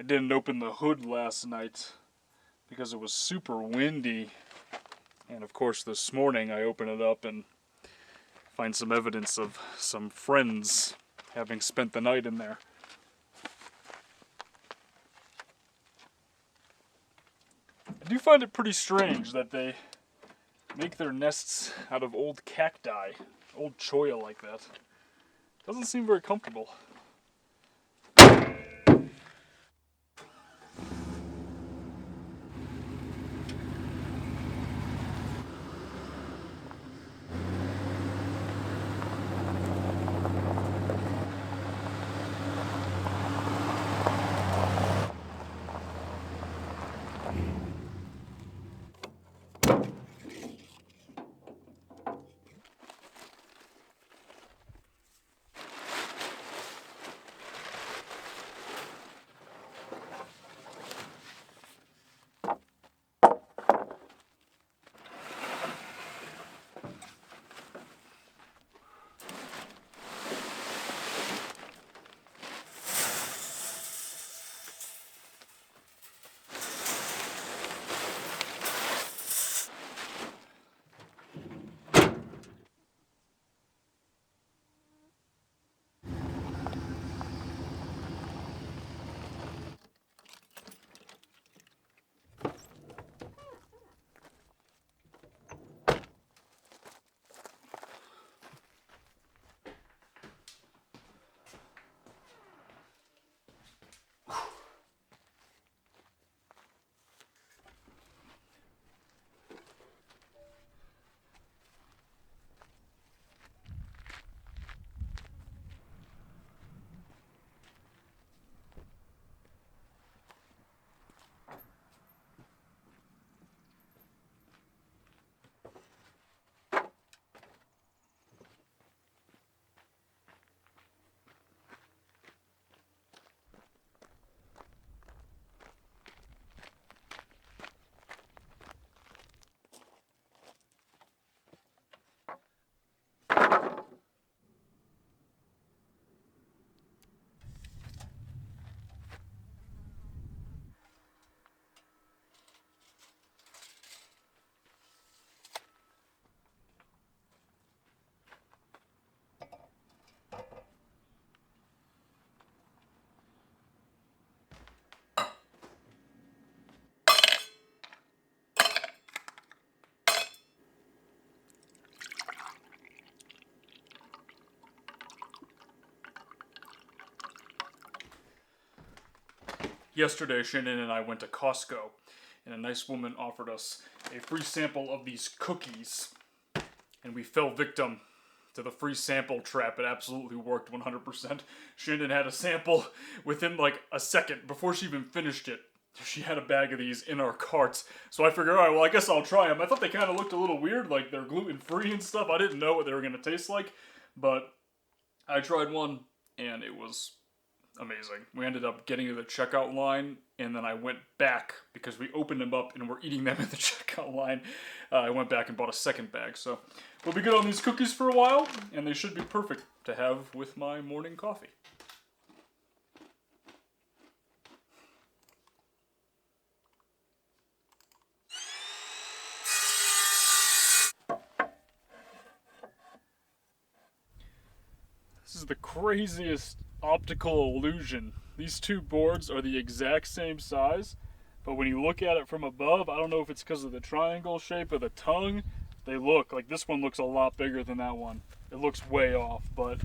I didn't open the hood last night because it was super windy. And of course this morning I open it up and find some evidence of some friends having spent the night in there. I do find it pretty strange that they make their nests out of old cacti, old cholla like that. Doesn't seem very comfortable. Yesterday, Shannon and I went to Costco, and a nice woman offered us a free sample of these cookies, and we fell victim to the free sample trap. It absolutely worked 100%. Shannon had a sample within like a second before she even finished it. She had a bag of these in our carts, so I figured, alright, well, I guess I'll try them. I thought they kind of looked a little weird, like they're gluten-free and stuff. I didn't know what they were going to taste like, but I tried one, and it was amazing. We ended up getting to the checkout line, and then I went back because we opened them up and were eating them in the checkout line. I went back and bought a second bag, so we'll be good on these cookies for a while, and they should be perfect to have with my morning coffee. This is the craziest optical illusion. These two boards are the exact same size, but when you look at it from above, I don't know if it's because of the triangle shape or the tongue, they look like this one looks a lot bigger than that one. It looks way off, but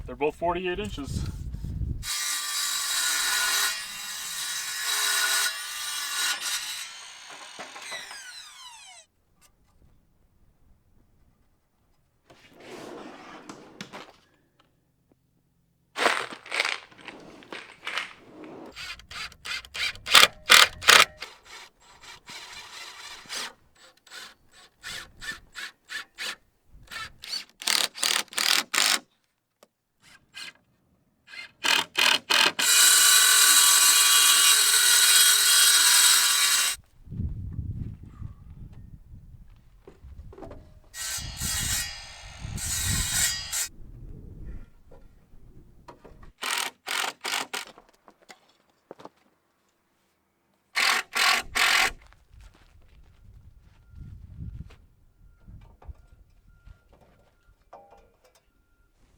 they're both 48 inches.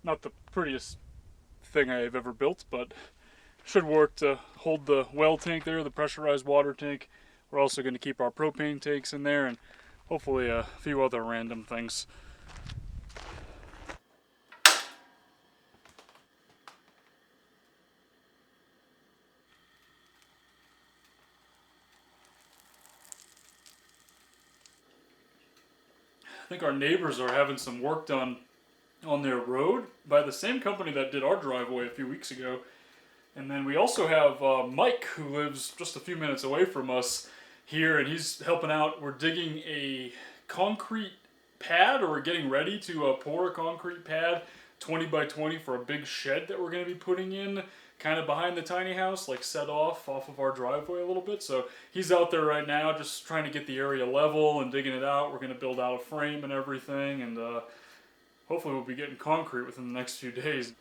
Not the prettiest thing I've ever built, but should work to hold the well tank there, the pressurized water tank. We're also going to keep our propane tanks in there, and hopefully a few other random things. I think our neighbors are having some work done on their road by the same company that did our driveway a few weeks ago. And then we also have Mike, who lives just a few minutes away from us here, and he's helping out. We're digging a concrete pad, or we're getting ready to pour a concrete pad, 20 by 20, for a big shed that we're going to be putting in kind of behind the tiny house, like set off of our driveway a little bit. So he's out there right now just trying to get the area level and digging it out. We're going to build out a frame and everything, and hopefully we'll be getting concrete within the next few days.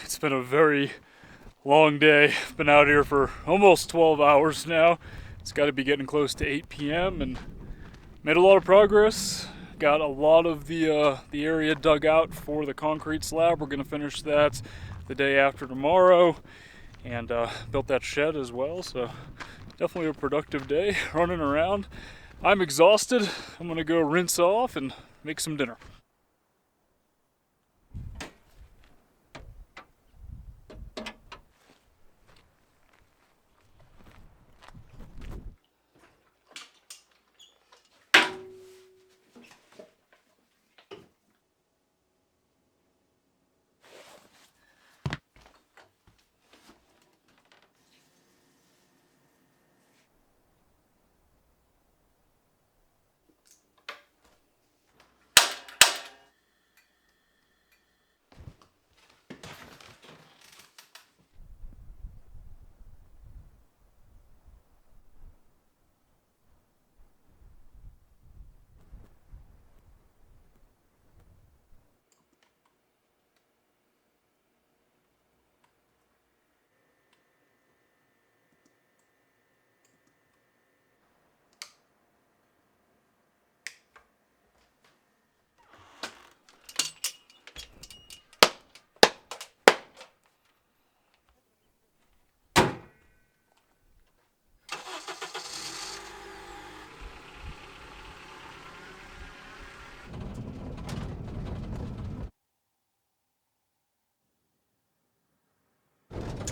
It's been a very long day. I've been out here for almost 12 hours now. It's got to be getting close to 8 p.m. and made a lot of progress. Got a lot of the area dug out for the concrete slab. We're going to finish that the day after tomorrow, and built that shed as well. So definitely a productive day running around. I'm exhausted. I'm going to go rinse off and make some dinner.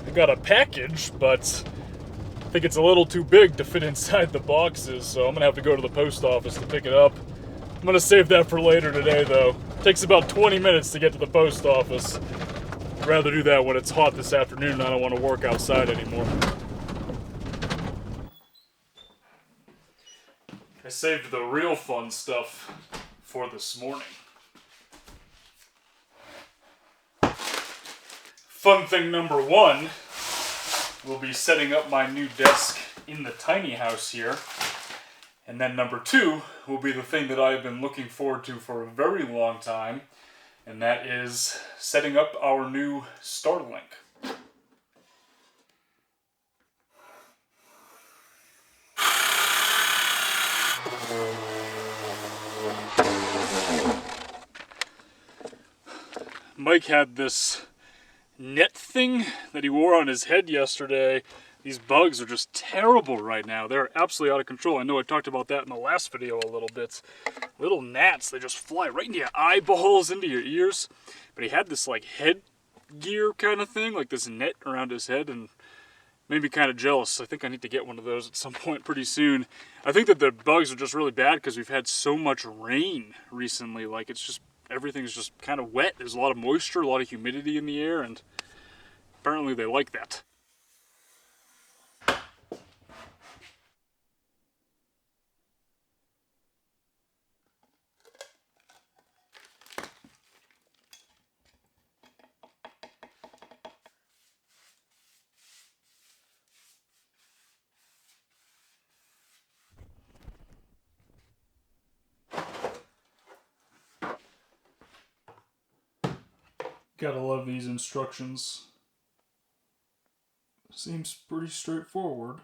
I got a package, but I think it's a little too big to fit inside the boxes, so I'm gonna have to go to the post office to pick it up. I'm gonna save that for later today, though. It takes about 20 minutes to get to the post office. rather do that when it's hot this afternoon and I don't want to work outside anymore. I saved the real fun stuff for this morning. Fun thing number one will be setting up my new desk in the tiny house here. And then number two will be the thing that I've been looking forward to for a very long time, and that is setting up our new Starlink. Mike had this net thing that he wore on his head yesterday. These bugs are just terrible right now. They're absolutely out of control. I know I talked about that in the last video a little bit. Little gnats, they just fly right into your eyeballs, into your ears. But he had this like headgear kind of thing, like this net around his head, and made me kind of jealous. I think I need to get one of those at some point pretty soon. I think that the bugs are just really bad because we've had so much rain recently. Like it's just, everything's just kind of wet. There's a lot of moisture, a lot of humidity in the air, and apparently they like that. Gotta love these instructions. Seems pretty straightforward.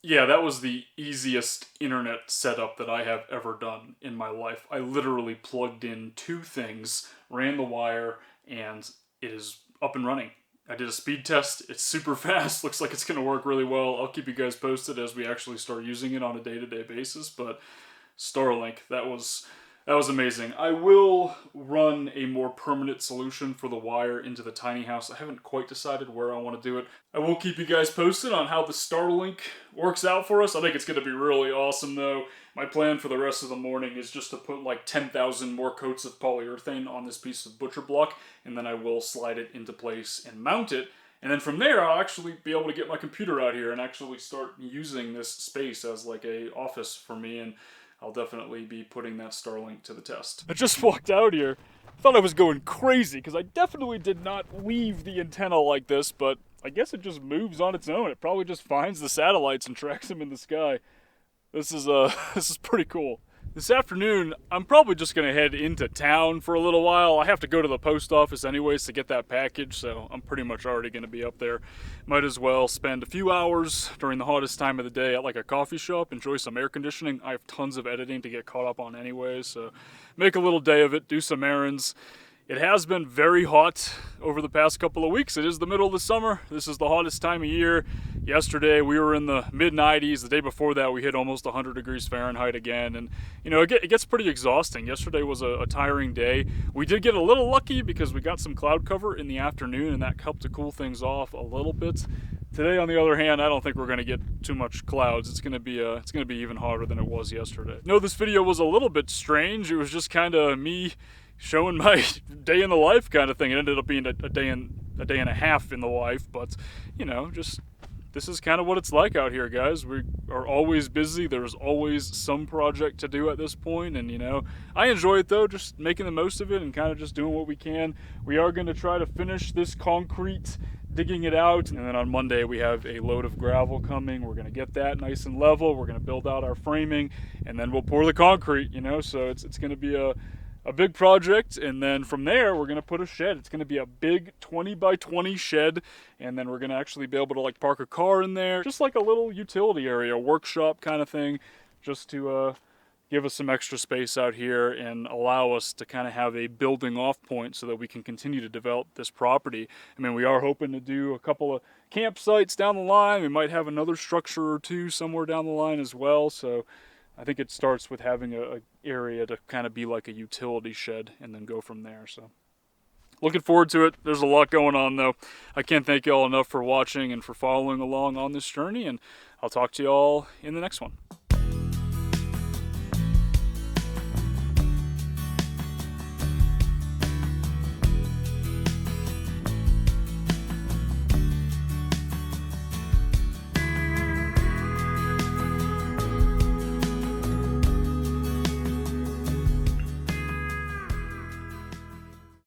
Yeah, that was the easiest internet setup that I have ever done in my life. I literally plugged in two things, ran the wire, and it is up and running. I did a speed test. It's super fast. Looks like it's going to work really well. I'll keep you guys posted as we actually start using it on a day-to-day basis, but Starlink, that was amazing. I will run a more permanent solution for the wire into the tiny house. I haven't quite decided where I want to do it. I will keep you guys posted on how the Starlink works out for us. I think it's going to be really awesome though. My plan for the rest of the morning is just to put like 10,000 more coats of polyurethane on this piece of butcher block, and then I will slide it into place and mount it. And then from there, I'll actually be able to get my computer out here and actually start using this space as like a office for me, and I'll definitely be putting that Starlink to the test. I just walked out here. Thought I was going crazy because I definitely did not weave the antenna like this, but I guess it just moves on its own. It probably just finds the satellites and tracks them in the sky. This is pretty cool. This afternoon, I'm probably just going to head into town for a little while. I have to go to the post office anyways to get that package, so I'm pretty much already going to be up there. Might as well spend a few hours during the hottest time of the day at like a coffee shop, enjoy some air conditioning. I have tons of editing to get caught up on anyways, so make a little day of it, do some errands. It has been very hot over the past couple of weeks. It is the middle of the summer. This is the hottest time of year. Yesterday we were in the mid-90s. The day before that we hit almost 100 degrees Fahrenheit again. And, you know, it gets pretty exhausting. Yesterday was a tiring day. We did get a little lucky because we got some cloud cover in the afternoon, and that helped to cool things off a little bit. Today, on the other hand, I don't think we're going to get too much clouds. It's going to be even hotter than it was yesterday. No, this video was a little bit strange. It was just kind of me showing my day in the life kind of thing. It ended up being a day and a half in the life, but you know, just this is kind of what it's like out here, guys. We are always busy. There's always some project to do at this point, and you know, I enjoy it though, just making the most of it and kind of just doing what we can. We are going to try to finish this concrete, digging it out, and then on Monday we have a load of gravel coming. We're going to get that nice and level. We're going to build out our framing, and then we'll pour the concrete, you know, so it's going to be a big project, and then from there we're going to put a shed. It's going to be a big 20 by 20 shed, and then we're going to actually be able to like park a car in there, just like a little utility area, workshop kind of thing, just to give us some extra space out here and allow us to kind of have a building off point so that we can continue to develop this property. I mean, we are hoping to do a couple of campsites down the line. We might have another structure or two somewhere down the line as well. So I think it starts with having a area to kind of be like a utility shed and then go from there. So looking forward to it. There's a lot going on though. I can't thank you all enough for watching and for following along on this journey, and I'll talk to you all in the next one.